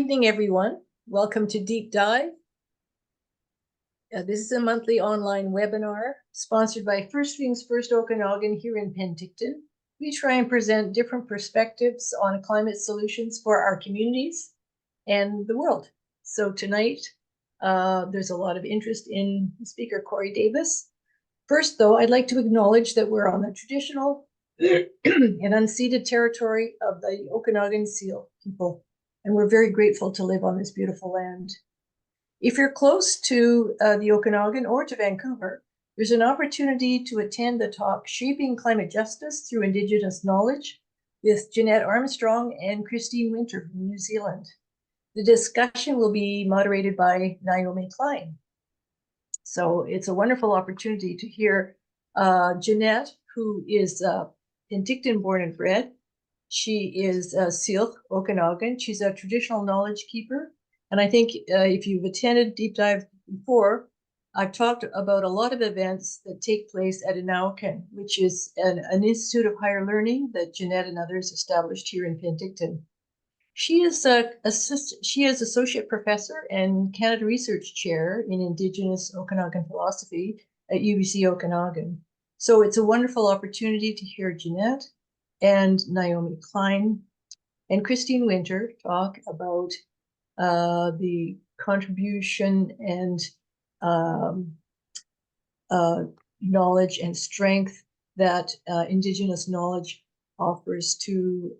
Good evening, everyone. Welcome to Deep Dive. This is a monthly online webinar sponsored by First Things First Okanagan here in Penticton. We try and present different perspectives on climate solutions for our communities and the world. So tonight, there's a lot of interest in speaker Cory Davis. First, though, I'd like to acknowledge that we're on the traditional and unceded territory of the Okanagan Seal people, and we're very grateful to live on this beautiful land. If you're close to the Okanagan or to Vancouver, there's an opportunity to attend the talk Shaping Climate Justice Through Indigenous Knowledge with Jeanette Armstrong and Christine Winter from New Zealand. The discussion will be moderated by Naomi Klein. So it's a wonderful opportunity to hear Jeanette, who is Penticton born and bred. She is Syilx Okanagan. She's a traditional knowledge keeper. And I think if you've attended Deep Dive before, I've talked about a lot of events that take place at Inauken, which is an institute of higher learning that Jeanette and others established here in Penticton. She is associate professor and Canada Research Chair in Indigenous Okanagan philosophy at UBC Okanagan. So it's a wonderful opportunity to hear Jeanette and Naomi Klein and Christine Winter talk about the contribution and knowledge and strength that Indigenous knowledge offers to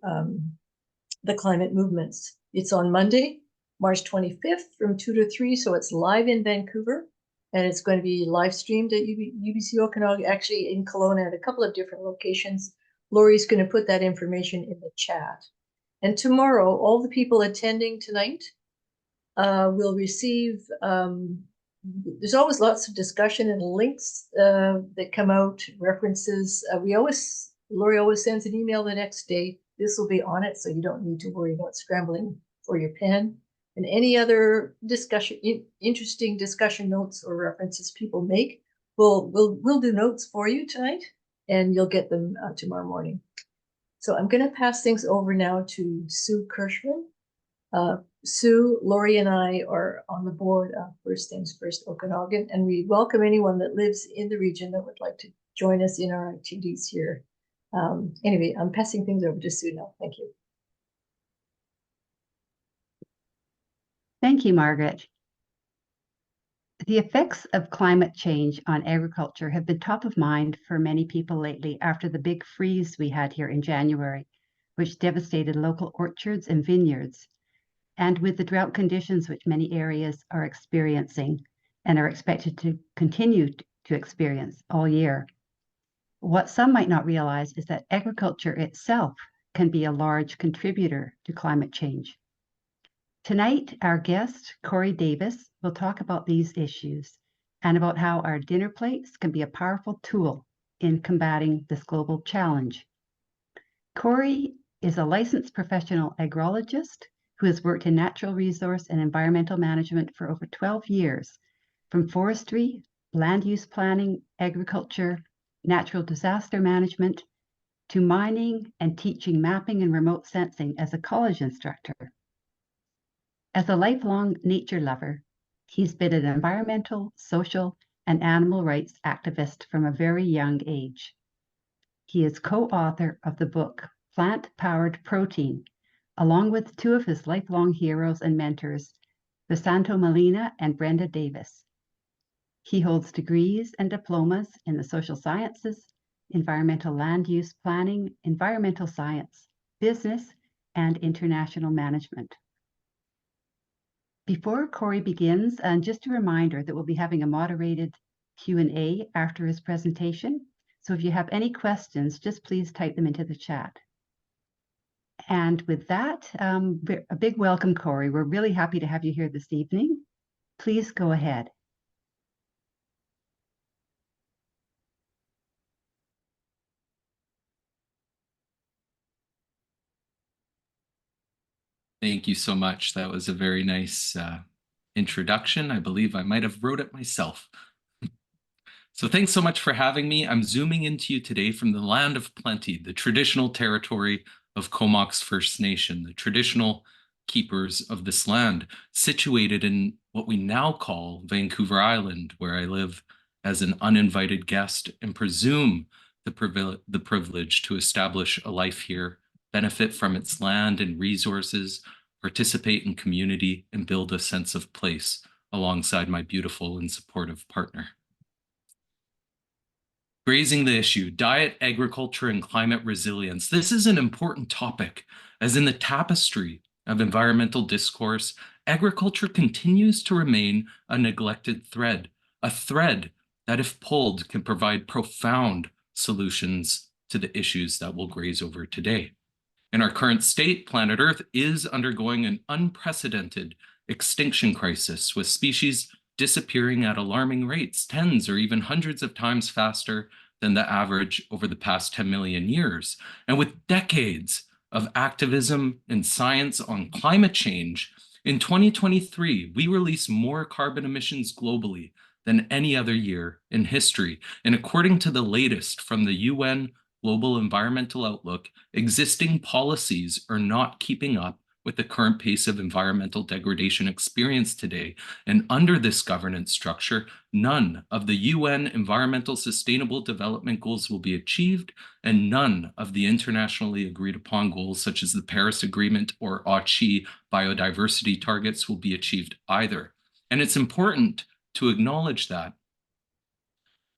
the climate movements. It's on Monday, March 25th from 2 to 3, so it's live in Vancouver, and it's going to be live streamed at UBC Okanagan, actually in Kelowna at a couple of different locations. Lori's going to put that information in the chat. And tomorrow, all the people attending tonight will receive, there's always lots of discussion and links that come out, references. Lori always sends an email the next day. This will be on it, so you don't need to worry about scrambling for your pen. And any other discussion, interesting discussion notes or references people make, we'll do notes for you tonight, and you'll get them tomorrow morning. So I'm going to pass things over now to Sue Kirschman. Sue, Lori, and I are on the board of First Things First Okanagan, and we welcome anyone that lives in the region that would like to join us in our activities here. Anyway, I'm passing things over to Sue now. Thank you. Thank you, Margaret. The effects of climate change on agriculture have been top of mind for many people lately after the big freeze we had here in January, which devastated local orchards and vineyards, and with the drought conditions which many areas are experiencing and are expected to continue to experience all year. What some might not realize is that agriculture itself can be a large contributor to climate change. Tonight, our guest, Cory Davis, will talk about these issues and about how our dinner plates can be a powerful tool in combating this global challenge. Cory is a licensed professional agrologist who has worked in natural resource and environmental management for over 12 years, from forestry, land use planning, agriculture, natural disaster management, to mining and teaching mapping and remote sensing as a college instructor. As a lifelong nature lover, he's been an environmental, social, and animal rights activist from a very young age. He is co-author of the book Plant-Powered Protein, along with two of his lifelong heroes and mentors, Visanto Molina and Brenda Davis. He holds degrees and diplomas in the social sciences, environmental land use planning, environmental science, business, and international management. Before Cory begins, just a reminder that we'll be having a moderated Q&A after his presentation. So if you have any questions, just please type them into the chat. And with that, a big welcome, Cory. We're really happy to have you here this evening. Please go ahead. Thank you so much. That was a very nice introduction. I believe I might have wrote it myself. So thanks so much for having me. I'm zooming into you today from the land of plenty, the traditional territory of Comox First Nation, the traditional keepers of this land, situated in what we now call Vancouver Island, where I live as an uninvited guest and presume the privilege to establish a life here, benefit from its land and resources, participate in community, and build a sense of place alongside my beautiful and supportive partner. Grazing the issue, diet, agriculture, and climate resilience. This is an important topic, as in the tapestry of environmental discourse, agriculture continues to remain a neglected thread, a thread that, if pulled, can provide profound solutions to the issues that we'll graze over today. In our current state, planet Earth is undergoing an unprecedented extinction crisis, with species disappearing at alarming rates, tens or even hundreds of times faster than the average over the past 10 million years. And with decades of activism and science on climate change, in 2023, we released more carbon emissions globally than any other year in history. And according to the latest from the UN Global Environmental Outlook, existing policies are not keeping up with the current pace of environmental degradation experienced today. And under this governance structure, none of the UN Environmental Sustainable Development Goals will be achieved, and none of the internationally agreed upon goals, such as the Paris Agreement or Aichi biodiversity targets, will be achieved either. And it's important to acknowledge that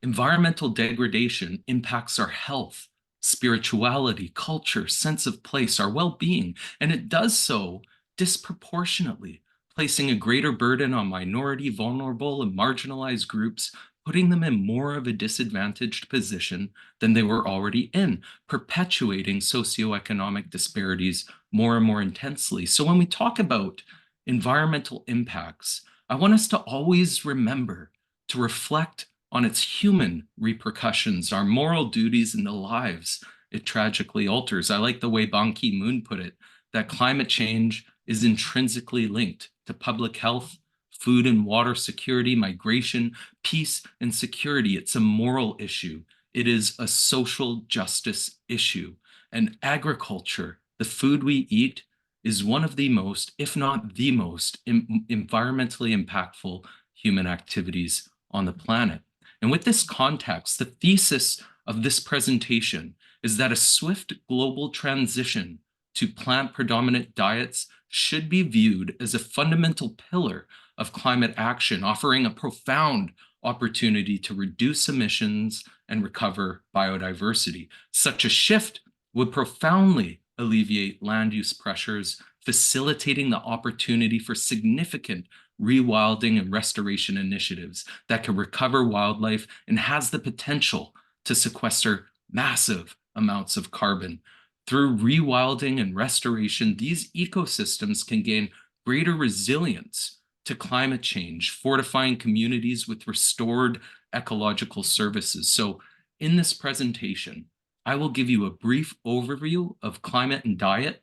environmental degradation impacts our health, spirituality, culture, sense of place, our well-being, and it does so disproportionately, placing a greater burden on minority, vulnerable, and marginalized groups, putting them in more of a disadvantaged position than they were already in, perpetuating socioeconomic disparities more and more intensely. So when we talk about environmental impacts, I want us to always remember to reflect on its human repercussions, our moral duties, and the lives it tragically alters. I like the way Ban Ki-moon put it, that climate change is intrinsically linked to public health, food and water security, migration, peace, and security. It's a moral issue. It is a social justice issue. And agriculture, the food we eat, is one of the most, if not the most, environmentally impactful human activities on the planet. And with this context, the thesis of this presentation is that a swift global transition to plant-predominant diets should be viewed as a fundamental pillar of climate action, offering a profound opportunity to reduce emissions and recover biodiversity. Such a shift would profoundly alleviate land use pressures, facilitating the opportunity for significant rewilding and restoration initiatives that can recover wildlife and has the potential to sequester massive amounts of carbon. Through rewilding and restoration, these ecosystems can gain greater resilience to climate change, fortifying communities with restored ecological services. So in this presentation, I will give you a brief overview of climate and diet,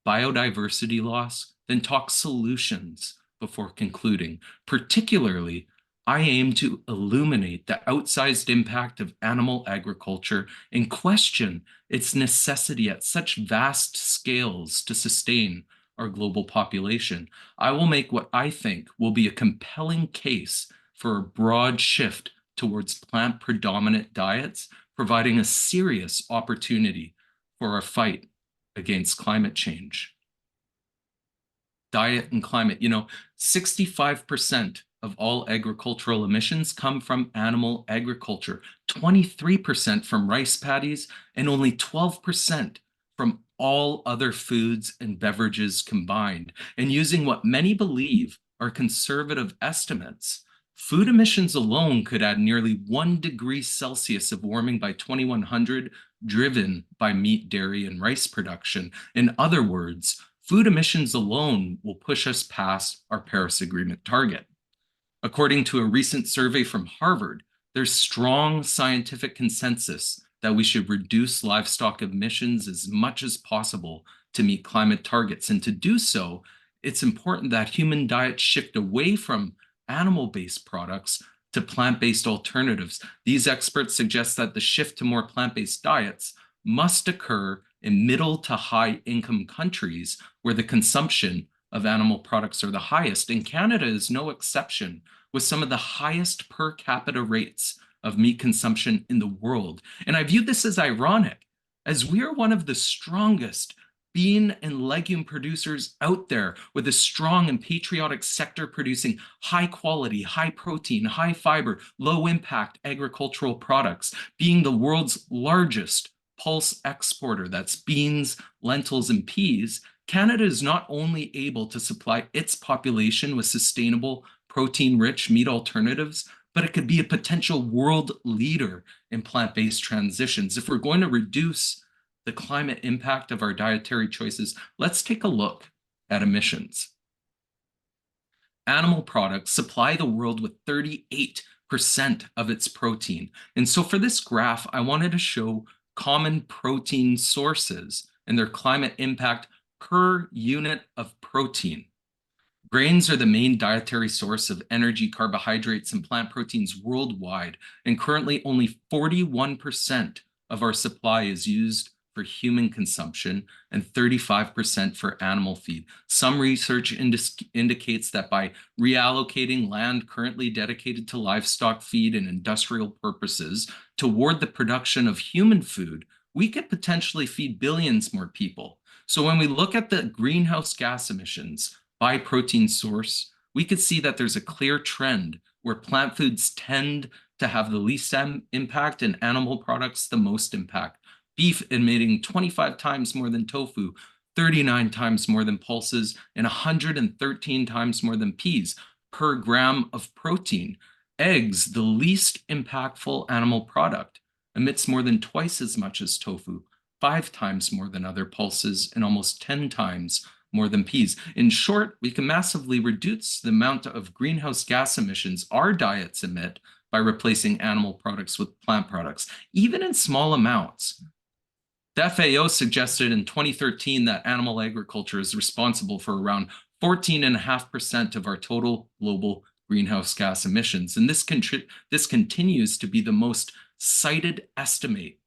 biodiversity loss, then talk solutions before concluding. Particularly, I aim to illuminate the outsized impact of animal agriculture and question its necessity at such vast scales to sustain our global population. I will make what I think will be a compelling case for a broad shift towards plant-predominant diets, providing a serious opportunity for our fight against climate change. Diet and climate, 65% of all agricultural emissions come from animal agriculture, 23% from rice paddies, and only 12% from all other foods and beverages combined. And using what many believe are conservative estimates, food emissions alone could add nearly 1 degree Celsius of warming by 2100, driven by meat, dairy, and rice production. In other words, food emissions alone will push us past our Paris Agreement target. According to a recent survey from Harvard, there's strong scientific consensus that we should reduce livestock emissions as much as possible to meet climate targets. And to do so, it's important that human diets shift away from animal-based products to plant-based alternatives. These experts suggest that the shift to more plant-based diets must occur in middle to high income countries where the consumption of animal products are the highest, and Canada is no exception, with some of the highest per capita rates of meat consumption in the world. And I view this as ironic, as we are one of the strongest bean and legume producers out there, with a strong and patriotic sector producing high quality, high protein, high fiber, low impact agricultural products, being the world's largest pulse exporter, that's beans, lentils, and peas. Canada is not only able to supply its population with sustainable, protein-rich meat alternatives, but it could be a potential world leader in plant-based transitions. If we're going to reduce the climate impact of our dietary choices, let's take a look at emissions. Animal products supply the world with 38% of its protein. And so for this graph, I wanted to show common protein sources and their climate impact per unit of protein. Grains are the main dietary source of energy, carbohydrates, and plant proteins worldwide, and currently only 41% of our supply is used for human consumption and 35% for animal feed. Some research indicates that by reallocating land currently dedicated to livestock feed and industrial purposes toward the production of human food, we could potentially feed billions more people. So when we look at the greenhouse gas emissions by protein source, we could see that there's a clear trend where plant foods tend to have the least impact and animal products the most impact. Beef emitting 25 times more than tofu, 39 times more than pulses, and 113 times more than peas per gram of protein. Eggs, the least impactful animal product, emits more than twice as much as tofu, 5 times more than other pulses, and almost 10 times more than peas. In short, we can massively reduce the amount of greenhouse gas emissions our diets emit by replacing animal products with plant products, even in small amounts. The FAO suggested in 2013 that animal agriculture is responsible for around 14.5% of our total global greenhouse gas emissions. And this continues to be the most cited estimate,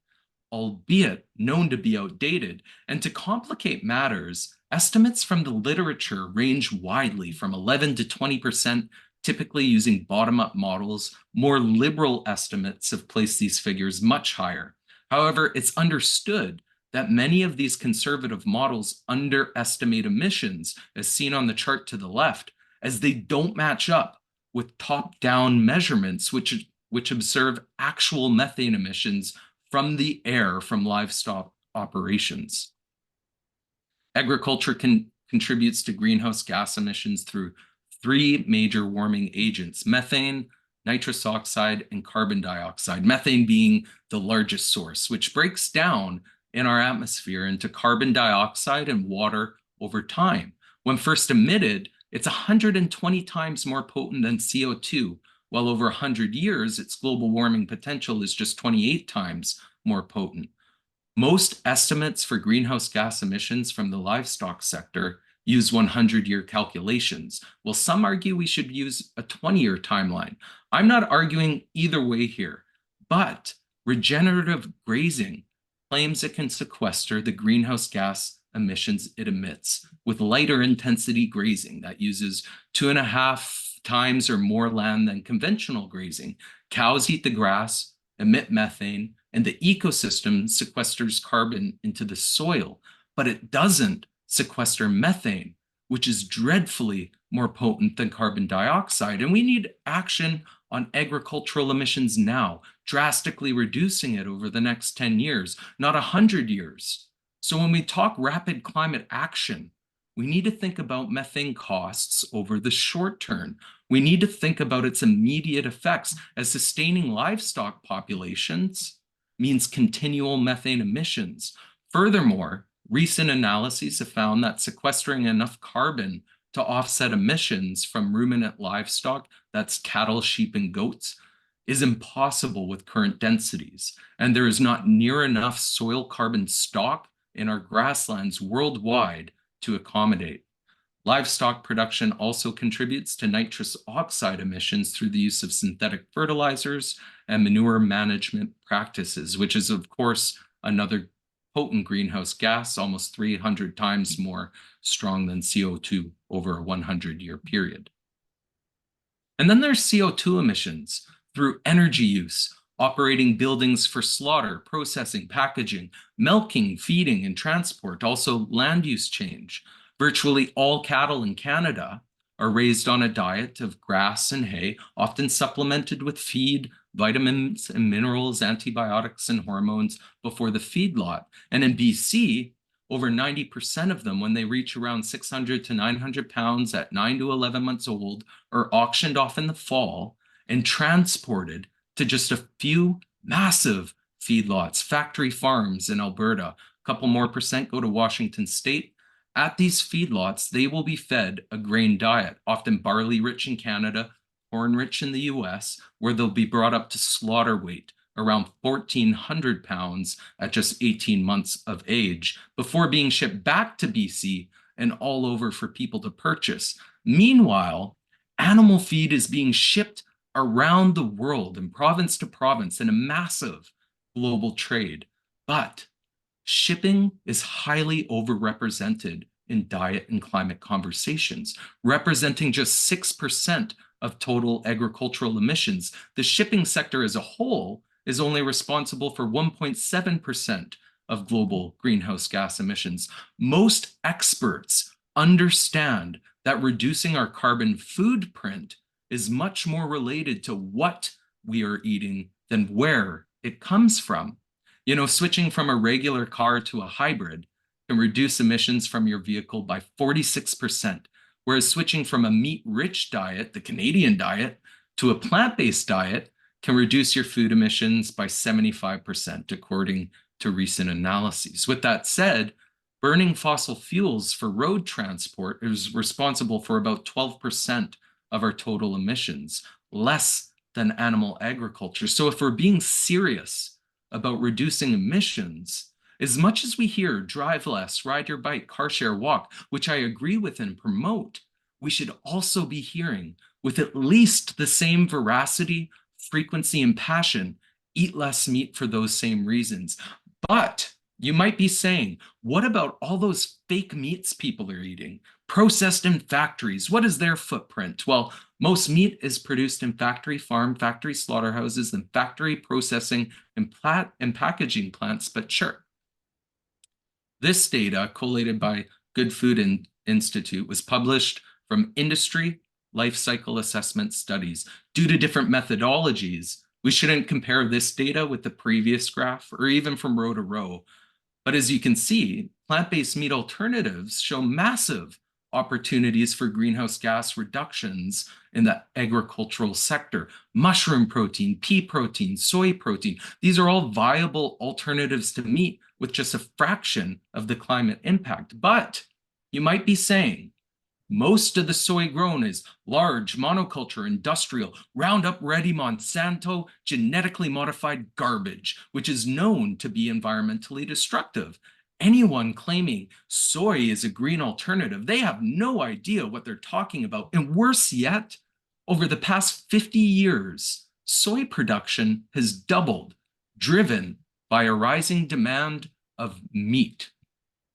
albeit known to be outdated. And to complicate matters, estimates from the literature range widely from 11 to 20%, typically using bottom-up models. More liberal estimates have placed these figures much higher. However, it's understood that many of these conservative models underestimate emissions, as seen on the chart to the left, as they don't match up with top-down measurements, which observe actual methane emissions from the air from livestock operations. Agriculture contributes to greenhouse gas emissions through 3 major warming agents: methane, nitrous oxide, and carbon dioxide. Methane being the largest source, which breaks down in our atmosphere into carbon dioxide and water over time. When first emitted, it's 120 times more potent than CO2, while over 100 years, its global warming potential is just 28 times more potent. Most estimates for greenhouse gas emissions from the livestock sector use 100-year calculations, while some argue we should use a 20-year timeline. I'm not arguing either way here, but regenerative grazing claims it can sequester the greenhouse gas emissions it emits with lighter intensity grazing that uses 2.5 times or more land than conventional grazing. Cows eat the grass, emit methane, and the ecosystem sequesters carbon into the soil, but it doesn't sequester methane, which is dreadfully more potent than carbon dioxide. And we need action on agricultural emissions now, drastically reducing it over the next 10 years, not 100 years. So when we talk rapid climate action, we need to think about methane costs over the short term. We need to think about its immediate effects, as sustaining livestock populations means continual methane emissions. Furthermore, recent analyses have found that sequestering enough carbon to offset emissions from ruminant livestock, that's cattle, sheep, and goats, is impossible with current densities. And there is not near enough soil carbon stock in our grasslands worldwide to accommodate. Livestock production also contributes to nitrous oxide emissions through the use of synthetic fertilizers and manure management practices, which is, of course, another potent greenhouse gas, almost 300 times more strong than CO2 over a 100-year period. And then there's CO2 emissions through energy use, operating buildings for slaughter, processing, packaging, milking, feeding, and transport, also land use change. Virtually all cattle in Canada are raised on a diet of grass and hay, often supplemented with feed, vitamins and minerals, antibiotics and hormones before the feedlot. And in BC, over 90% of them, when they reach around 600 to 900 pounds at 9 to 11 months old, are auctioned off in the fall and transported to just a few massive feedlots, factory farms in Alberta. A couple more percent go to Washington State. At these feedlots, they will be fed a grain diet, often barley-rich in Canada, corn-rich in the US, where they'll be brought up to slaughter weight, around 1,400 pounds at just 18 months of age, before being shipped back to BC and all over for people to purchase. Meanwhile, animal feed is being shipped around the world and province to province in a massive global trade. But shipping is highly overrepresented in diet and climate conversations, representing just 6% of total agricultural emissions. The shipping sector as a whole is only responsible for 1.7% of global greenhouse gas emissions. Most experts understand that reducing our carbon footprint is much more related to what we are eating than where it comes from. You know, switching from a regular car to a hybrid can reduce emissions from your vehicle by 46%, whereas switching from a meat-rich diet, the Canadian diet, to a plant-based diet can reduce your food emissions by 75%, according to recent analyses. With that said, burning fossil fuels for road transport is responsible for about 12% of our total emissions, less than animal agriculture. So if we're being serious about reducing emissions, as much as we hear drive less, ride your bike, car share, walk, which I agree with and promote, we should also be hearing with at least the same veracity, frequency, and passion, eat less meat for those same reasons. But you might be saying, what about all those fake meats people are eating? Processed in factories, what is their footprint? Well, most meat is produced in factory farm, factory slaughterhouses, and factory processing and packaging plants, but sure. This data, collated by Good Food Institute, was published from industry life cycle assessment studies. Due to different methodologies, we shouldn't compare this data with the previous graph or even from row to row. But as you can see, plant-based meat alternatives show massive opportunities for greenhouse gas reductions in the agricultural sector. Mushroom protein, pea protein, soy protein, these are all viable alternatives to meat with just a fraction of the climate impact. But you might be saying, most of the soy grown is large, monoculture, industrial, Roundup-ready Monsanto, genetically modified garbage, which is known to be environmentally destructive. Anyone claiming soy is a green alternative, they have no idea what they're talking about. And worse yet, over the past 50 years, soy production has doubled, driven by a rising demand of meat.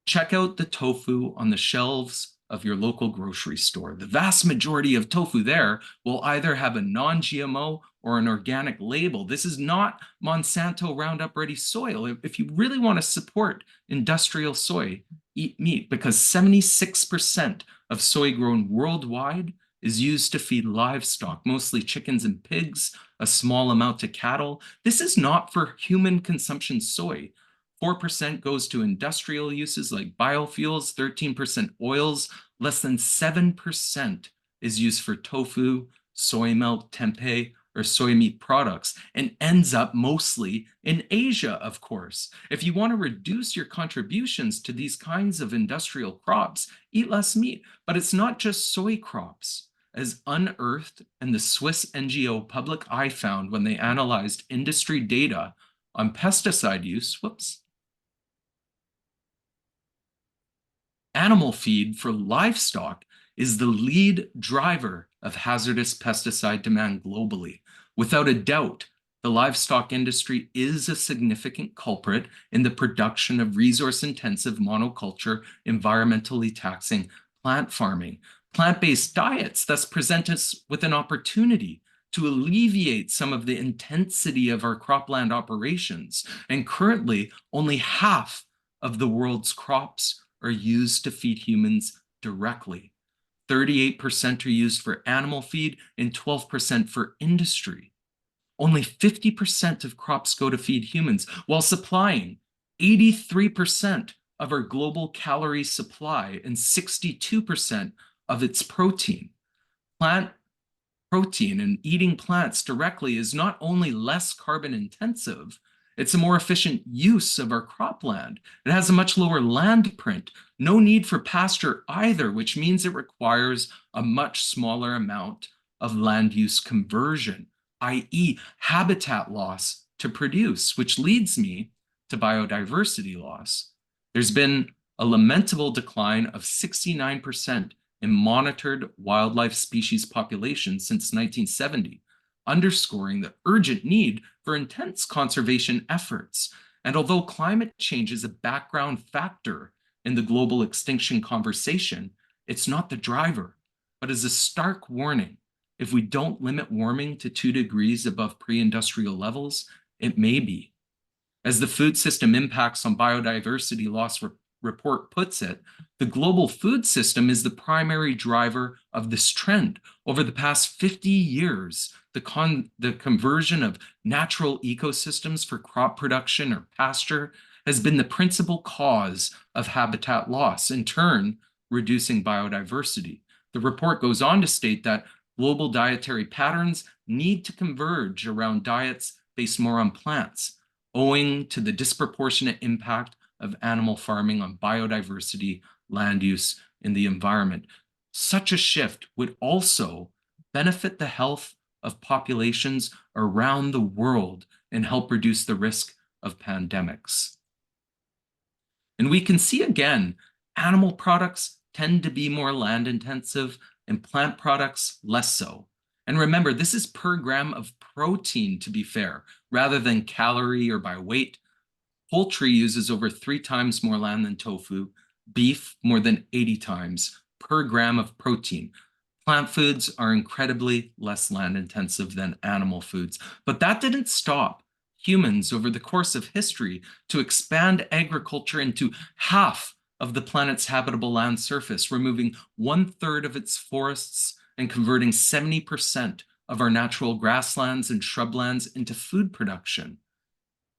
Check out the tofu on the shelves of your local grocery store. The vast majority of tofu there will either have a non-GMO or an organic label. This is not Monsanto Roundup Ready soy. If you really want to support industrial soy, eat meat, because 76% of soy grown worldwide is used to feed livestock, mostly chickens and pigs, a small amount to cattle. This is not for human consumption soy. 4% goes to industrial uses like biofuels, 13% oils, less than 7% is used for tofu, soy milk, tempeh, or soy meat products, and ends up mostly in Asia, of course. If you want to reduce your contributions to these kinds of industrial crops, eat less meat. But it's not just soy crops. As Unearthed and the Swiss NGO Public Eye found when they analyzed industry data on pesticide use, animal feed for livestock is the lead driver of hazardous pesticide demand globally. Without a doubt, The livestock industry is a significant culprit in the production of resource-intensive monoculture, environmentally taxing plant farming. Plant-based diets thus present us with an opportunity to alleviate some of the intensity of our cropland operations. And currently, only half of the world's crops are used to feed humans directly. 38% are used for animal feed and 12% for industry. Only 50% of crops go to feed humans, while supplying 83% of our global calorie supply and 62% of its protein. Plant protein and eating plants directly is not only less carbon intensive, it's a more efficient use of our cropland. It has a much lower land print, no need for pasture either, which means it requires a much smaller amount of land use conversion, i.e. habitat loss to produce, which leads me to biodiversity loss. There's been a lamentable decline of 69% in monitored wildlife species populations since 1970, underscoring the urgent need for intense conservation efforts. And although climate change is a background factor in the global extinction conversation, it's not the driver, but is a stark warning. If we don't limit warming to 2 degrees above pre-industrial levels, it may be. As the Food System Impacts on Biodiversity Loss report puts it, the global food system is the primary driver of this trend. Over the past 50 years, the conversion of natural ecosystems for crop production or pasture has been the principal cause of habitat loss, in turn, reducing biodiversity. The report goes on to state that global dietary patterns need to converge around diets based more on plants, owing to the disproportionate impact of animal farming on biodiversity, land use, and the environment. Such a shift would also benefit the health of populations around the world and help reduce the risk of pandemics. And we can see again, animal products tend to be more land intensive and plant products less so. And remember, this is per gram of protein, to be fair, rather than calorie or by weight. Poultry uses over 3 times more land than tofu, beef more than 80 times per gram of protein. Plant foods are incredibly less land intensive than animal foods, but that didn't stop humans over the course of history to expand agriculture into half of the planet's habitable land surface, removing 1/3 of its forests and converting 70% of our natural grasslands and shrublands into food production.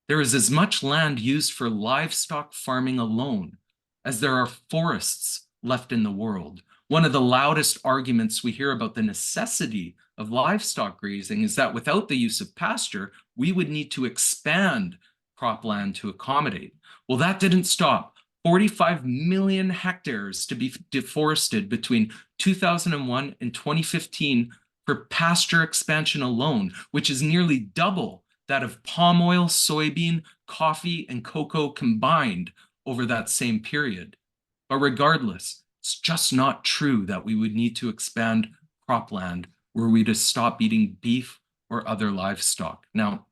There is as much land used for livestock farming alone as there are forests left in the world. One of the loudest arguments we hear about the necessity of livestock grazing is that without the use of pasture, we would need to expand cropland to accommodate. Well, that didn't stop 45 million hectares to be deforested between 2001 and 2015 for pasture expansion alone, which is nearly double that of palm oil, soybean, coffee, and cocoa combined over that same period. But regardless, it's just not true that we would need to expand cropland were we to stop eating beef or other livestock. Now,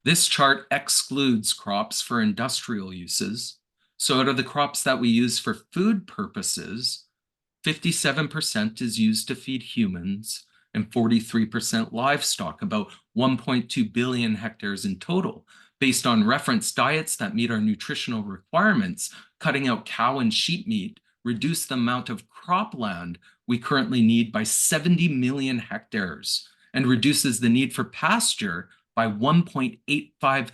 this chart excludes crops for industrial uses. So out of the crops that we use for food purposes, 57% is used to feed humans and 43% livestock, about 1.2 billion hectares in total. Based on reference diets that meet our nutritional requirements, cutting out cow and sheep meat reduce the amount of cropland we currently need by 70 million hectares and reduces the need for pasture by 1.85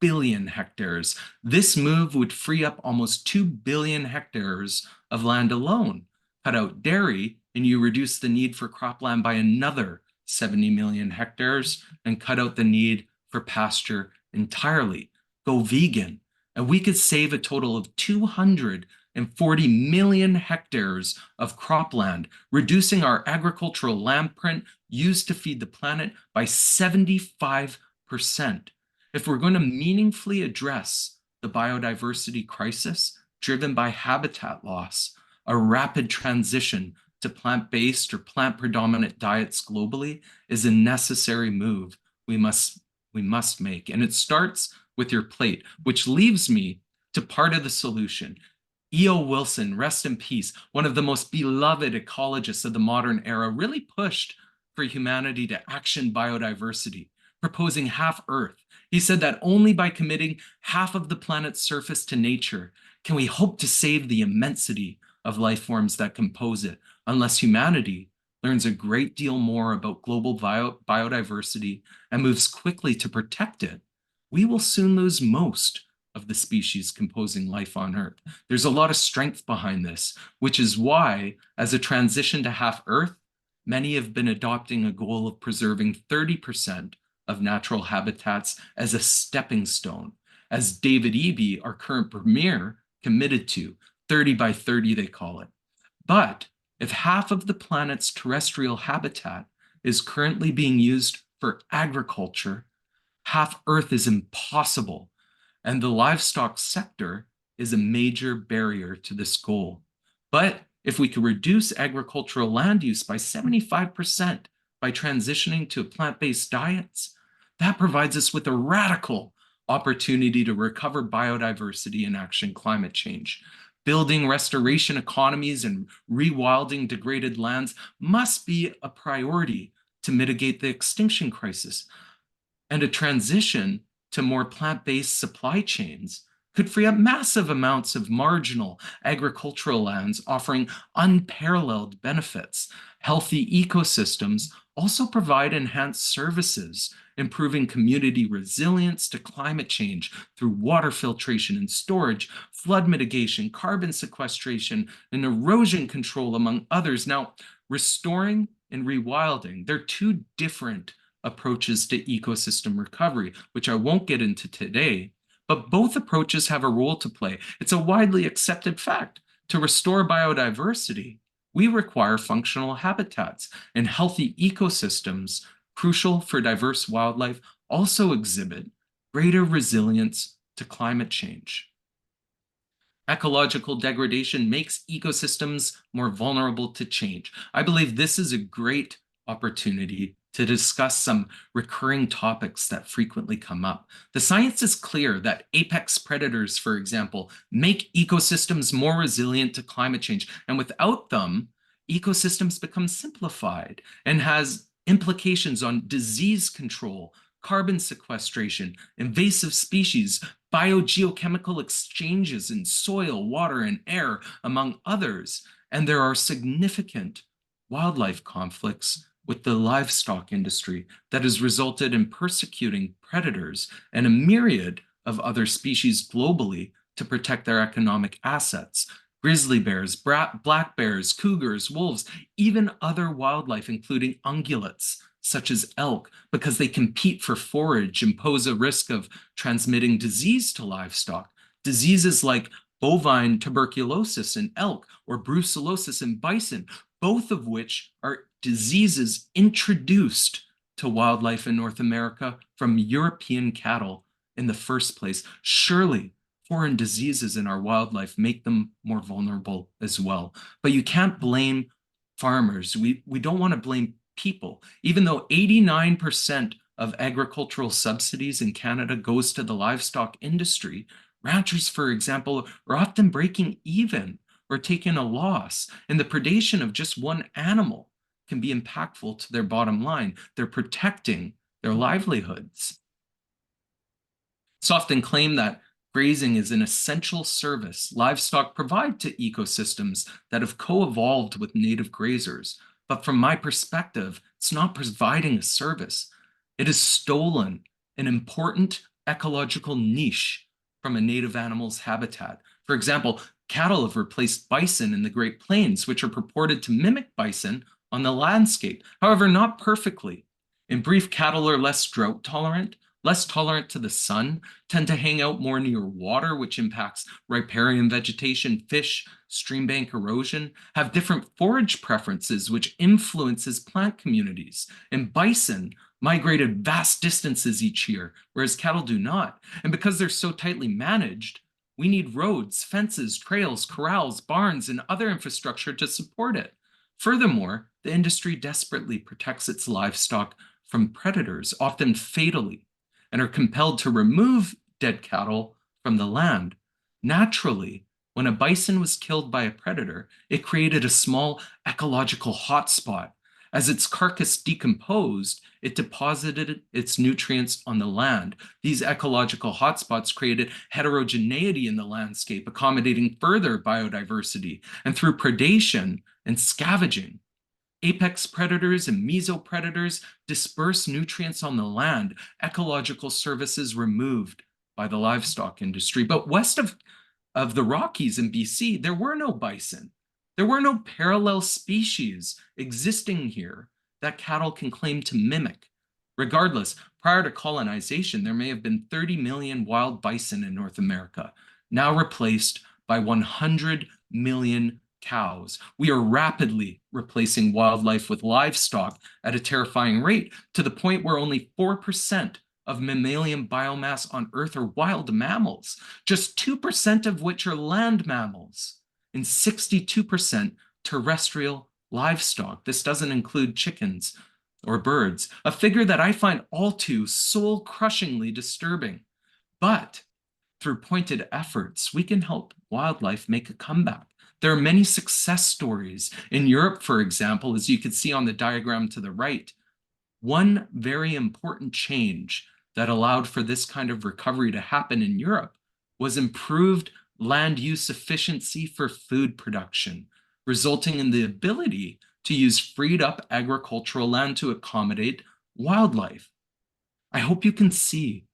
billion hectares. This move would free up almost 2 billion hectares of land alone. Cut out dairy, and you reduce the need for cropland by another 70 million hectares and cut out the need for pasture entirely. Go vegan, and we could save a total of 240 million hectares of cropland, reducing our agricultural land print used to feed the planet by 75%. If we're going to meaningfully address the biodiversity crisis driven by habitat loss, a rapid transition to plant-based or plant-predominant diets globally is a necessary move we must make. And it starts with your plate, which leaves me to part of the solution. E.O. Wilson, rest in peace, one of the most beloved ecologists of the modern era, really pushed for humanity to action biodiversity, proposing half Earth. He said that only by committing half of the planet's surface to nature can we hope to save the immensity of life forms that compose it, unless humanity learns a great deal more about global biodiversity and moves quickly to protect it. We will soon lose most of the species composing life on Earth. There's a lot of strength behind this, which is why, as a transition to half Earth, many have been adopting a goal of preserving 30% of natural habitats as a stepping stone, as David Eby, our current premier, committed to. 30 by 30, they call it. But if half of the planet's terrestrial habitat is currently being used for agriculture, half Earth is impossible, and the livestock sector is a major barrier to this goal. But if we could reduce agricultural land use by 75% by transitioning to plant-based diets, that provides us with a radical opportunity to recover biodiversity and action climate change. Building restoration economies and rewilding degraded lands must be a priority to mitigate the extinction crisis. And a transition to more plant-based supply chains could free up massive amounts of marginal agricultural lands, offering unparalleled benefits. Healthy ecosystems also provide enhanced services, improving community resilience to climate change through water filtration and storage, flood mitigation, carbon sequestration, and erosion control, among others. Now, restoring and rewilding, they're two different approaches to ecosystem recovery, which I won't get into today, but both approaches have a role to play. It's a widely accepted fact. To restore biodiversity, we require functional habitats, and healthy ecosystems, crucial for diverse wildlife, also exhibit greater resilience to climate change. Ecological degradation makes ecosystems more vulnerable to change. I believe this is a great opportunity to discuss some recurring topics that frequently come up. The science is clear that apex predators, for example, make ecosystems more resilient to climate change, and without them, ecosystems become simplified and has implications on disease control, carbon sequestration, invasive species, biogeochemical exchanges in soil, water, and air, among others. And there are significant wildlife conflicts with the livestock industry that has resulted in persecuting predators and a myriad of other species globally to protect their economic assets. Grizzly bears, black bears, cougars, wolves, even other wildlife, including ungulates, such as elk, because they compete for forage and pose a risk of transmitting disease to livestock. Diseases like bovine tuberculosis in elk or brucellosis in bison, both of which are diseases introduced to wildlife in North America from European cattle in the first place. Surely, foreign diseases in our wildlife make them more vulnerable as well. But you can't blame farmers. We don't want to blame people. Even though 89% of agricultural subsidies in Canada goes to the livestock industry, ranchers, for example, are often breaking even or taking a loss, and the predation of just one animal can be impactful to their bottom line. They're protecting their livelihoods. It's often claimed that grazing is an essential service livestock provide to ecosystems that have co-evolved with native grazers. But from my perspective, it's not providing a service. It has stolen an important ecological niche from a native animal's habitat. For example, cattle have replaced bison in the Great Plains, which are purported to mimic bison on the landscape. However, not perfectly. In brief, cattle are less drought tolerant, less tolerant to the sun, tend to hang out more near water, which impacts riparian vegetation, fish, stream bank erosion, have different forage preferences, which influences plant communities. And bison migrated vast distances each year, whereas cattle do not. And because they're so tightly managed, we need roads, fences, trails, corrals, barns, and other infrastructure to support it. Furthermore, the industry desperately protects its livestock from predators, often fatally, and are compelled to remove dead cattle from the land. Naturally, when a bison was killed by a predator, it created a small ecological hotspot. As its carcass decomposed, it deposited its nutrients on the land. These ecological hotspots created heterogeneity in the landscape, accommodating further biodiversity. And through predation and scavenging, apex predators and mesopredators disperse nutrients on the land, ecological services removed by the livestock industry. But west of the Rockies in BC, there were no bison. There were no parallel species existing here that cattle can claim to mimic. Regardless, prior to colonization, there may have been 30 million wild bison in North America, now replaced by 100 million cows. We are rapidly replacing wildlife with livestock at a terrifying rate, to the point where only 4% of mammalian biomass on Earth are wild mammals, just 2% of which are land mammals, and 62% terrestrial livestock. This doesn't include chickens or birds, a figure that I find all too soul-crushingly disturbing. But through pointed efforts, we can help wildlife make a comeback. There are many success stories. In Europe, for example, as you can see on the diagram to the right, one very important change that allowed for this kind of recovery to happen in Europe was improved land use efficiency for food production, resulting in the ability to use freed up agricultural land to accommodate wildlife. I hope you can see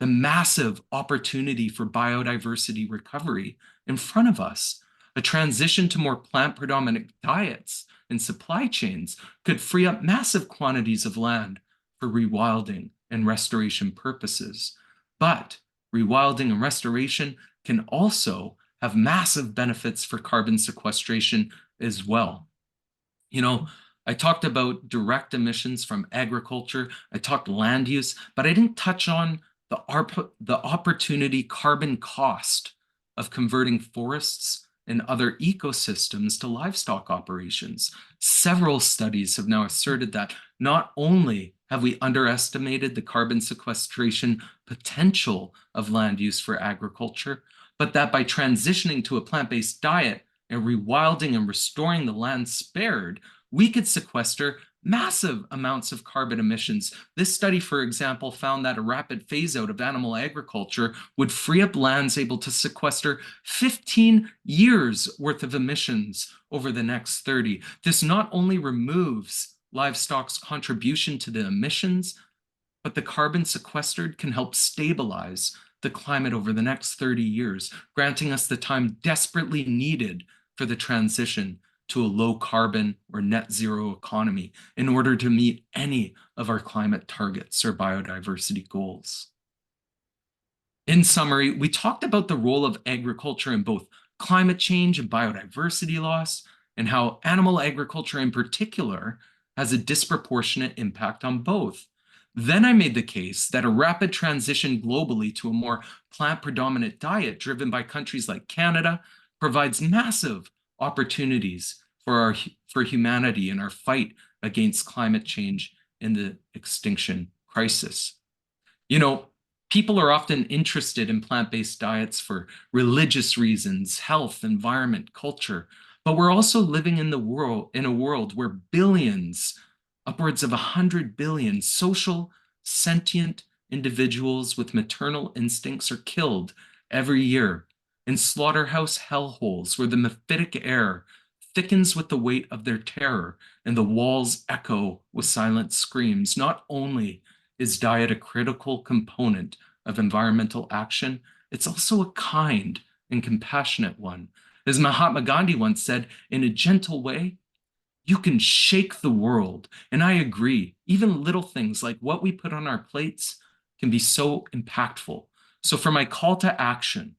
the massive opportunity for biodiversity recovery in front of us. A transition to more plant-predominant diets and supply chains could free up massive quantities of land for rewilding and restoration purposes. But rewilding and restoration can also have massive benefits for carbon sequestration as well. You know, I talked about direct emissions from agriculture, I talked land use, but I didn't touch on the opportunity carbon cost of converting forests and other ecosystems to livestock operations. Several studies have now asserted that not only have we underestimated the carbon sequestration potential of land use for agriculture, but that by transitioning to a plant-based diet and rewilding and restoring the land spared, we could sequester massive amounts of carbon emissions. This study, for example, found that a rapid phase out of animal agriculture would free up lands able to sequester 15 years worth of emissions over the next 30. This not only removes livestock's contribution to the emissions, but the carbon sequestered can help stabilize the climate over the next 30 years, granting us the time desperately needed for the transition to a low carbon or net zero economy in order to meet any of our climate targets or biodiversity goals. In summary, we talked about the role of agriculture in both climate change and biodiversity loss, and how animal agriculture in particular has a disproportionate impact on both. Then I made the case that a rapid transition globally to a more plant-predominant diet driven by countries like Canada provides massive opportunities for humanity in our fight against climate change and the extinction crisis. You know, people are often interested in plant-based diets for religious reasons, health, environment, culture, but we're also living in a world where billions, upwards of 100 billion social, sentient individuals with maternal instincts are killed every year in slaughterhouse hellholes where the mephitic air thickens with the weight of their terror and the walls echo with silent screams. Not only is diet a critical component of environmental action, it's also a kind and compassionate one. As Mahatma Gandhi once said, in a gentle way, you can shake the world. And I agree, even little things like what we put on our plates can be so impactful. So for my call to action,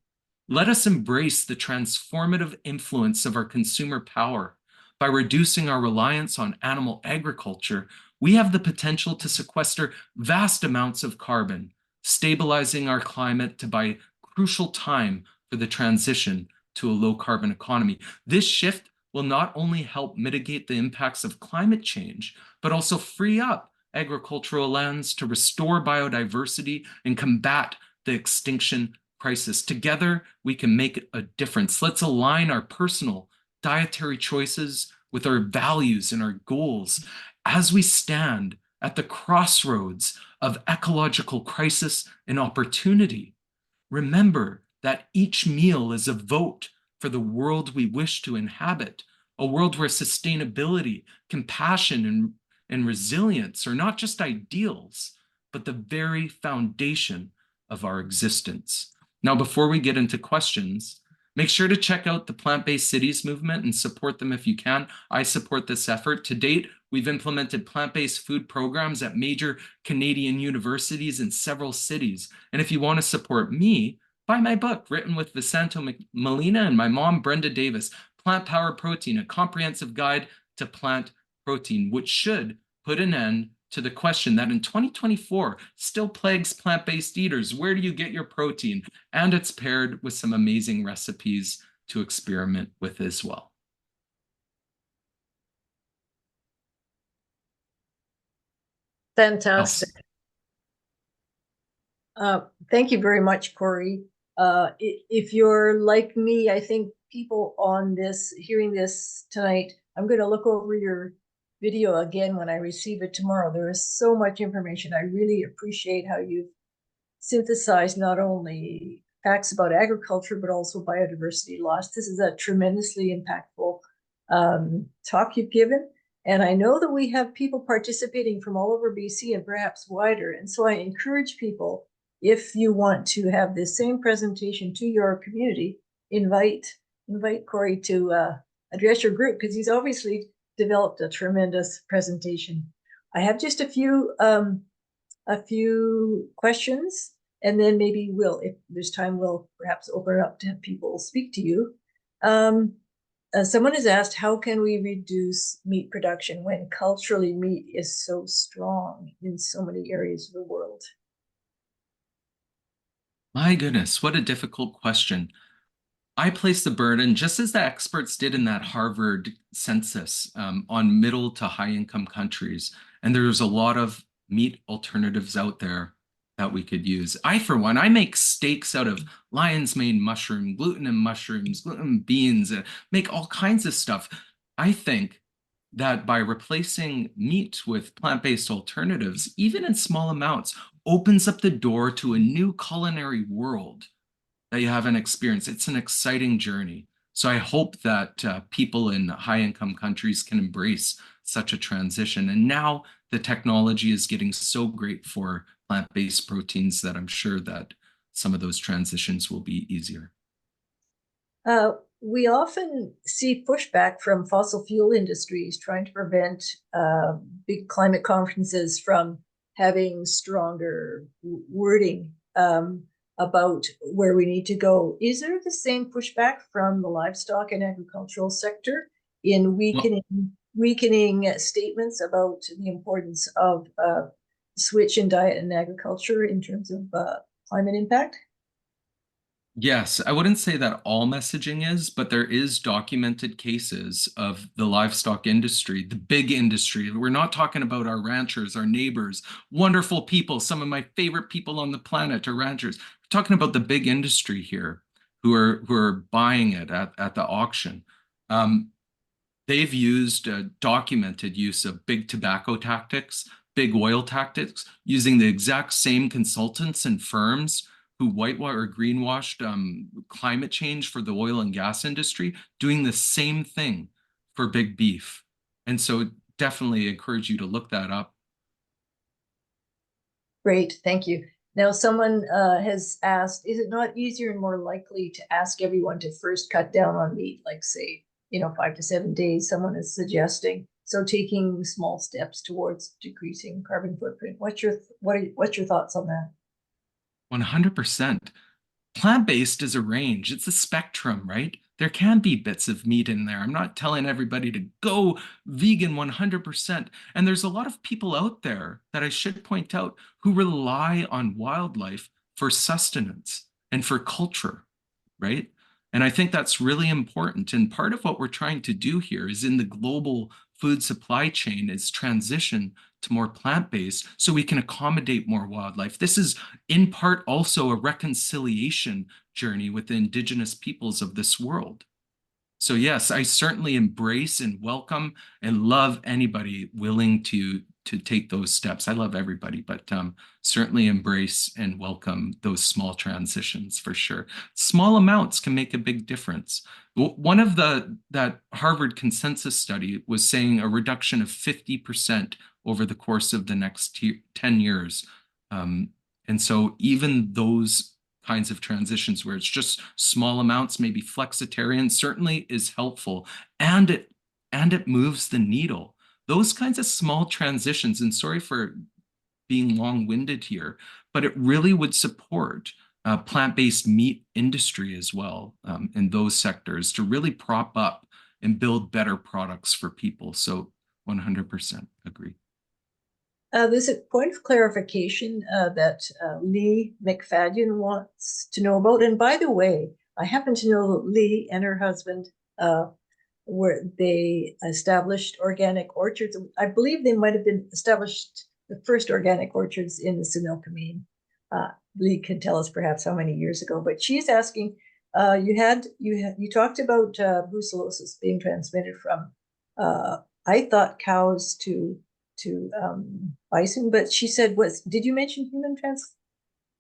let us embrace the transformative influence of our consumer power. By reducing our reliance on animal agriculture, we have the potential to sequester vast amounts of carbon, stabilizing our climate to buy crucial time for the transition to a low-carbon economy. This shift will not only help mitigate the impacts of climate change, but also free up agricultural lands, to restore biodiversity and combat the extinction crisis. Together, we can make a difference. Let's align our personal dietary choices with our values and our goals as we stand at the crossroads of ecological crisis and opportunity. Remember that each meal is a vote for the world we wish to inhabit, a world where sustainability, compassion, and resilience are not just ideals, but the very foundation of our existence. Now, before we get into questions, make sure to check out the Plant-Based Cities movement and support them if you can. I support this effort. To date, we've implemented plant-based food programs at major Canadian universities in several cities. And if you want to support me, buy my book, written with Vicento Molina and my mom, Brenda Davis, Plant Power Protein, a comprehensive guide to plant protein, which should put an end to the question that in 2024 still plagues plant-based eaters. Where do you get your protein? And it's paired with some amazing recipes to experiment with as well. Fantastic. Thank you very much, Cory. If you're like me, I think people on this, hearing this tonight, I'm going to look over your video again when I receive it tomorrow. There is so much information. I really appreciate how you've synthesized not only facts about agriculture, but also biodiversity loss. This is a tremendously impactful talk you've given. And I know that we have people participating from all over BC and perhaps wider. And so I encourage people, if you want to have this same presentation to your community, invite Cory to address your group, because he's obviously developed a tremendous presentation. I have just a few questions, and then maybe if there's time, we'll perhaps open it up to have people speak to you. Someone has asked, how can we reduce meat production when culturally meat is so strong in so many areas of the world? My goodness, what a difficult question. I place the burden, just as the experts did in that Harvard census, on middle to high income countries. And there's a lot of meat alternatives out there that we could use. For one, I make steaks out of lion's mane mushroom, gluten and mushrooms, gluten beans, make all kinds of stuff. I think that by replacing meat with plant-based alternatives, even in small amounts, opens up the door to a new culinary world that you haven't experienced. It's an exciting journey. So I hope that people in high-income countries can embrace such a transition. And now the technology is getting so great for plant-based proteins that I'm sure that some of those transitions will be easier. We often see pushback from fossil fuel industries trying to prevent big climate conferences from having stronger wording about where we need to go. Is there the same pushback from the livestock and agricultural sector in weakening statements about the importance of switch in diet and agriculture in terms of climate impact? Yes, I wouldn't say that all messaging is, but there is documented cases of the livestock industry, the big industry. We're not talking about our ranchers, our neighbors, wonderful people. Some of my favorite people on the planet are ranchers. We're talking about the big industry here who are buying it at the auction. They've used documented use of big tobacco tactics, big oil tactics, using the exact same consultants and firms who whitewashed or greenwashed climate change for the oil and gas industry, doing the same thing for big beef. And so definitely encourage you to look that up. Great, thank you. Now, someone has asked, is it not easier and more likely to ask everyone to first cut down on meat, like say, 5 to 7 days, someone is suggesting. So taking small steps towards decreasing carbon footprint. What's your thoughts on that? 100%. Plant-based is a range. It's a spectrum, right? There can be bits of meat in there. I'm not telling everybody to go vegan 100%. And there's a lot of people out there that I should point out who rely on wildlife for sustenance and for culture, right? And I think that's really important. And part of what we're trying to do here is in the global food supply chain is transition to more plant-based so we can accommodate more wildlife. This is in part also a reconciliation journey with the indigenous peoples of this world. So yes, I certainly embrace and welcome and love anybody willing to take those steps. I love everybody, but certainly embrace and welcome those small transitions for sure. Small amounts can make a big difference. One of that Harvard consensus study was saying a reduction of 50% over the course of the next 10 years. And so even those kinds of transitions where it's just small amounts, maybe flexitarian, certainly is helpful, and it moves the needle. Those kinds of small transitions, and sorry for being long-winded here, but it really would support plant-based meat industry as well in those sectors to really prop up and build better products for people. So 100% agree. There's a point of clarification that Lee McFadden wants to know about. And by the way, I happen to know that Lee and her husband where they established organic orchards. I believe they might have been established the first organic orchards in the Similkameen. Lee can tell us perhaps how many years ago, but she's asking, you talked about brucellosis being transmitted from, I thought cows to bison, but she said, did you mention human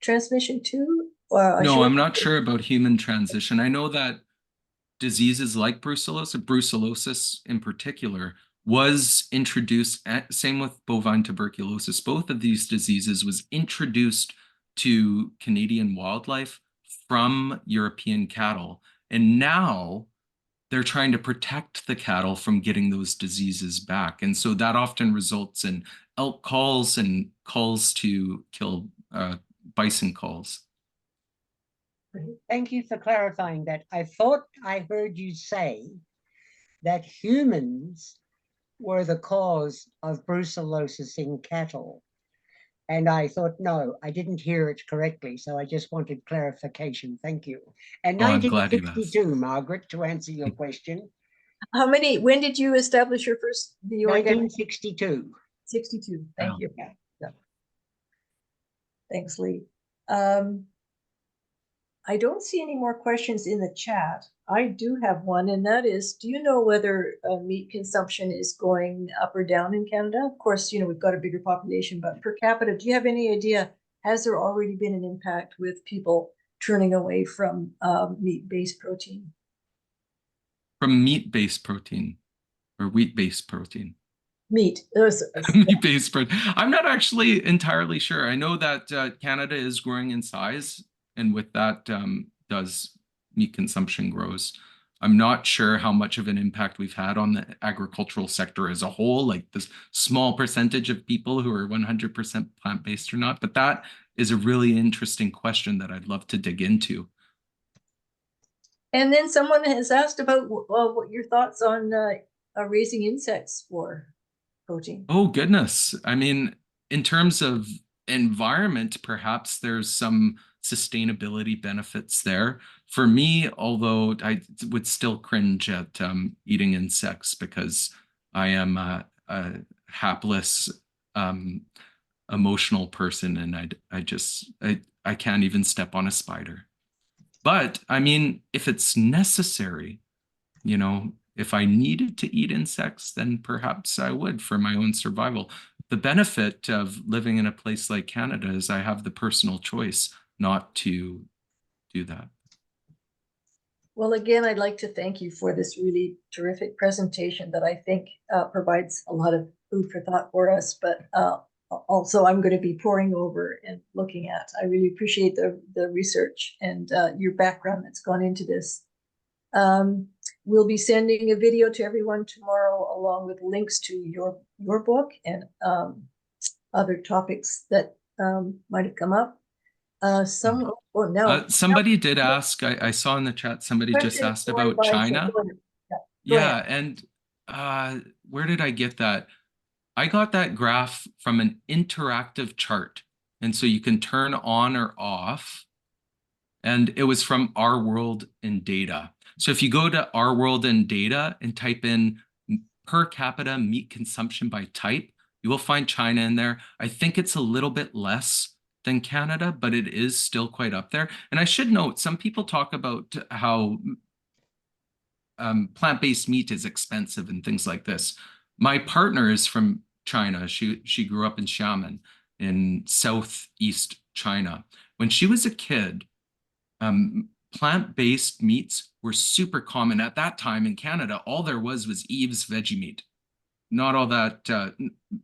transmission too? No, I'm not sure about human transition. I know that diseases like brucellosis in particular, was introduced, same with bovine tuberculosis. Both of these diseases was introduced to Canadian wildlife from European cattle. And now they're trying to protect the cattle from getting those diseases back. And so that often results in elk calls and calls to kill bison calls. Thank you for clarifying that. I thought I heard you say that humans were the cause of brucellosis in cattle. And I thought, no, I didn't hear it correctly. So I just wanted clarification. Thank you. And 1962, Margaret, to answer your question. When did you establish your first, the organic? 1962. 62, thank you. Yeah. Thanks, Lee. I don't see any more questions in the chat. I do have one, and that is, do you know whether meat consumption is going up or down in Canada? Of course, you know, we've got a bigger population, but per capita, do you have any idea, has there already been an impact with people turning away from meat-based protein? From meat-based protein or wheat-based protein? Meat. Meat-based protein. I'm not actually entirely sure. I know that Canada is growing in size, and with that does meat consumption grows. I'm not sure how much of an impact we've had on the agricultural sector as a whole, like this small percentage of people who are 100% plant-based or not, but that is a really interesting question that I'd love to dig into. And then someone has asked about what your thoughts on raising insects for protein. Oh, goodness. I mean, in terms of environment, perhaps there's some sustainability benefits there. For me, although I would still cringe at eating insects because I am a hapless, emotional person, and I can't even step on a spider. But I mean, if it's necessary, you know, if I needed to eat insects, then perhaps I would for my own survival. The benefit of living in a place like Canada is I have the personal choice not to do that. Well, again, I'd like to thank you for this really terrific presentation that I think provides a lot of food for thought for us, but also I'm going to be poring over and looking at. I really appreciate the research and your background that's gone into this. We'll be sending a video to everyone tomorrow, along with links to your book and other topics that might have come up. Somebody did ask, I saw in the chat, somebody just asked about China. Yeah, and where did I get that? I got that graph from an interactive chart. And so you can turn on or off. And it was from Our World in Data. So if you go to Our World in Data and type in per capita meat consumption by type, you will find China in there. I think it's a little bit less than Canada, but it is still quite up there. And I should note, some people talk about how plant-based meat is expensive and things like this. My partner is from China. She grew up in Xiamen in southeast China. When she was a kid, plant-based meats were super common at that time in Canada. All there was Eve's veggie meat, not all that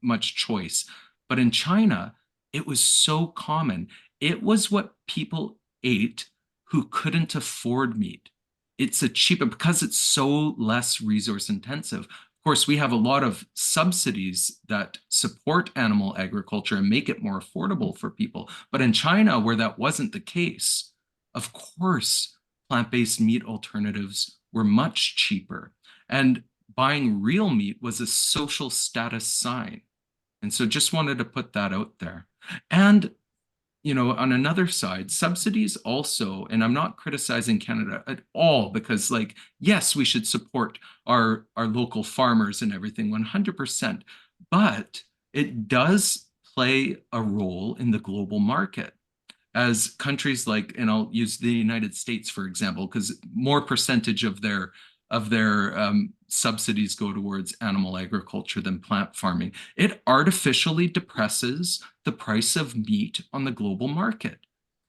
much choice. But in China, it was so common. It was what people ate who couldn't afford meat. It's a cheaper, because it's so less resource intensive. Of course, we have a lot of subsidies that support animal agriculture and make it more affordable for people. But in China, where that wasn't the case, of course, plant-based meat alternatives were much cheaper. And buying real meat was a social status sign. And so just wanted to put that out there. And, you know, on another side, subsidies also, and I'm not criticizing Canada at all, because, like, yes, we should support our local farmers and everything 100%, but it does play a role in the global market. As countries like, and I'll use the United States, for example, because more percentage of their subsidies go towards animal agriculture than plant farming. It artificially depresses the price of meat on the global market.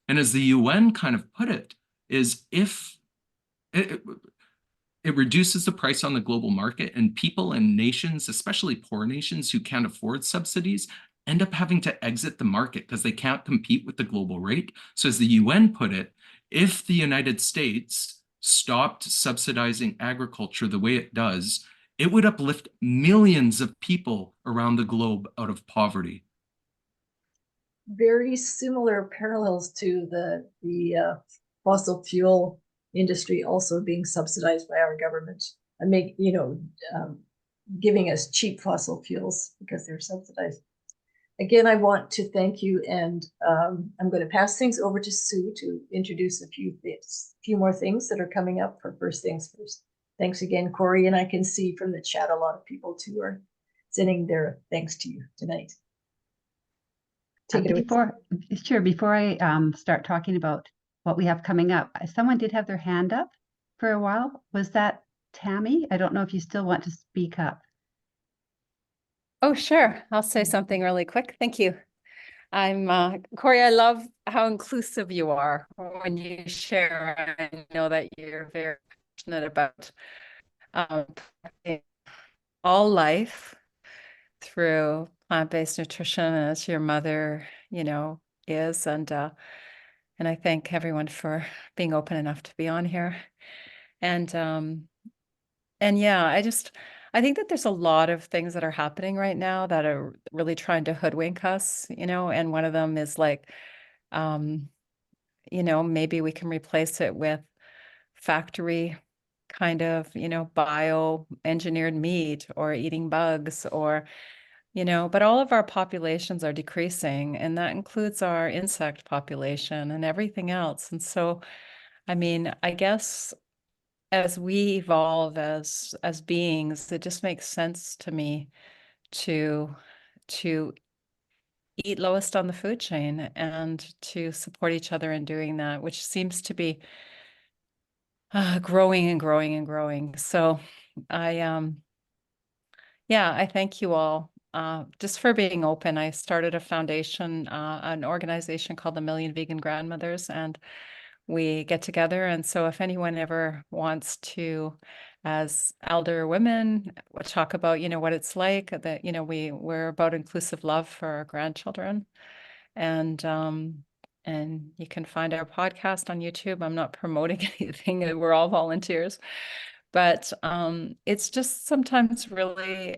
And as the UN kind of put it, is if it reduces the price on the global market, and people and nations, especially poor nations who can't afford subsidies, end up having to exit the market because they can't compete with the global rate. So as the UN put it, if the United States stopped subsidizing agriculture the way it does, it would uplift millions of people around the globe out of poverty. Very similar parallels to the fossil fuel industry also being subsidized by our government and giving us cheap fossil fuels because they're subsidized. Again, I want to thank you, and I'm going to pass things over to Sue to introduce a few more things that are coming up for First Things First. Thanks again, Cory, and I can see from the chat a lot of people too are sending their thanks to you tonight. Take it away. Before I start talking about what we have coming up, someone did have their hand up for a while. Was that Tammy? I don't know if you still want to speak up. Oh, sure. I'll say something really quick. Thank you. I'm Cory. I love how inclusive you are when you share. I know that you're very passionate about all life through plant-based nutrition, as your mother, is. And I thank everyone for being open enough to be on here. And yeah, I think that there's a lot of things that are happening right now that are really trying to hoodwink us, and one of them is like, maybe we can replace it with factory kind of, bio-engineered meat, or eating bugs, or, but all of our populations are decreasing, and that includes our insect population and everything else. And so, I mean, I guess as we evolve as beings, it just makes sense to me to eat lowest on the food chain and to support each other in doing that, which seems to be growing and growing and growing. So I thank you all just for being open. I started a foundation, an organization called the Million Vegan Grandmothers, and we get together. And so if anyone ever wants to, as elder women, talk about, what it's like, that, we're about inclusive love for our grandchildren. And you can find our podcast on YouTube. I'm not promoting anything. We're all volunteers, but it's just sometimes really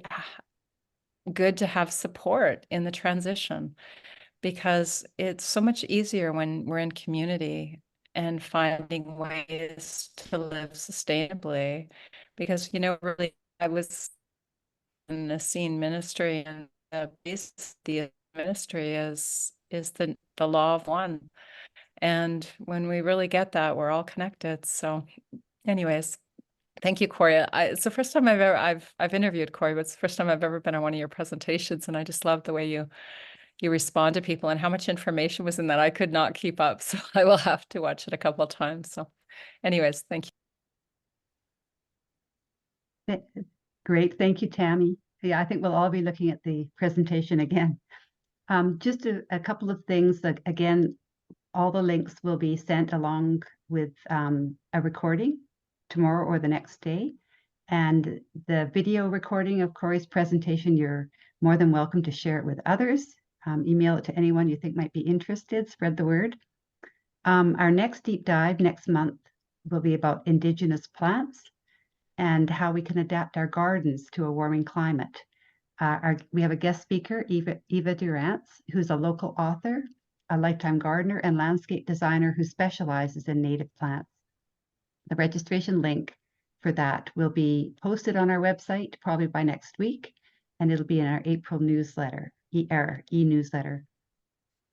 good to have support in the transition, because it's so much easier when we're in community and finding ways to live sustainably. Because, really, I was in the scene ministry, and the basis of the ministry is the law of one. And when we really get that, we're all connected. So anyways, Thank you, Cory. It's the first time I've interviewed Cory, but it's the first time I've ever been on one of your presentations, and I just love the way you respond to people and how much information was in that. I could not keep up, so I will have to watch it a couple of times. So, anyways, thank you. Great, thank you, Tammy. Yeah, I think we'll all be looking at the presentation again. Just a couple of things. That again, all the links will be sent along with a recording tomorrow or the next day. And the video recording of Cory's presentation, you're more than welcome to share it with others. Email it to anyone you think might be interested, spread the word. Our next deep dive next month will be about Indigenous plants and how we can adapt our gardens to a warming climate. We have a guest speaker, Eva Durantz, who's a local author, a lifetime gardener, and landscape designer who specializes in native plants. The registration link for that will be posted on our website probably by next week, and it'll be in our April newsletter, e-newsletter.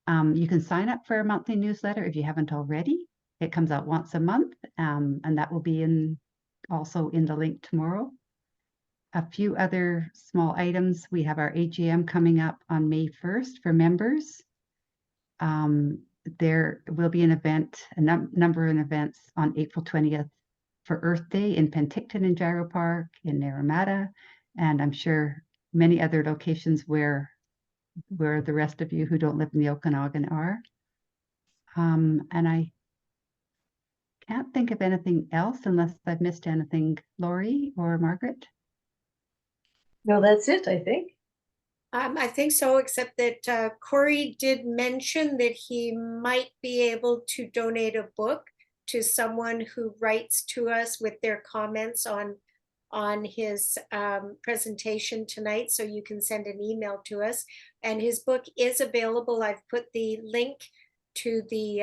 You can sign up for a monthly newsletter if you haven't already. It comes out once a month, and that will be also in the link tomorrow. A few other small items. We have our AGM coming up on May 1st for members. There will be an event, a number of events on April 20th for Earth Day in Penticton and Gyro Park, in Naramata, and I'm sure many other locations where the rest of you who don't live in the Okanagan are. And I can't think of anything else unless I've missed anything, Lori or Margaret. No, that's it, I think. I think so, except that Cory did mention that he might be able to donate a book to someone who writes to us with their comments on his presentation tonight. So you can send an email to us. And his book is available. I've put the link to the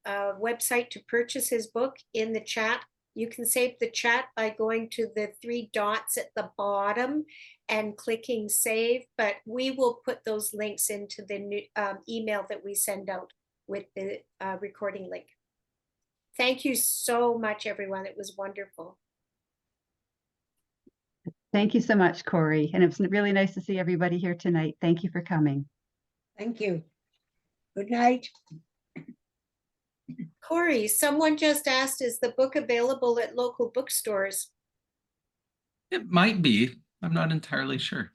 website to purchase his book in the chat. You can save the chat by going to the 3 dots at the bottom and clicking save, but we will put those links into the new, email that we send out with the recording link. Thank you so much, everyone. It was wonderful. Thank you so much, Cory. And it was really nice to see everybody here tonight. Thank you for coming. Thank you. Good night. Cory, someone just asked, is the book available at local bookstores? It might be. I'm not entirely sure.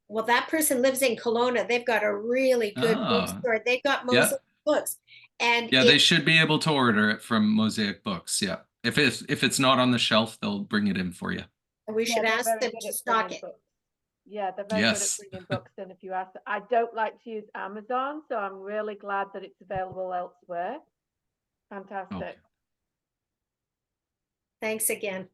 Well, that person lives in Kelowna. They've got a really good bookstore. They've got Mosaic books. And yeah, they should be able to order it from Mosaic Books. Yeah. If it's not on the shelf, they'll bring it in for you. We should ask them to stock it. Yeah, they're very good at bringing books in if you ask them. I don't like to use Amazon, so I'm really glad that it's available elsewhere. Fantastic. Okay. Thanks again.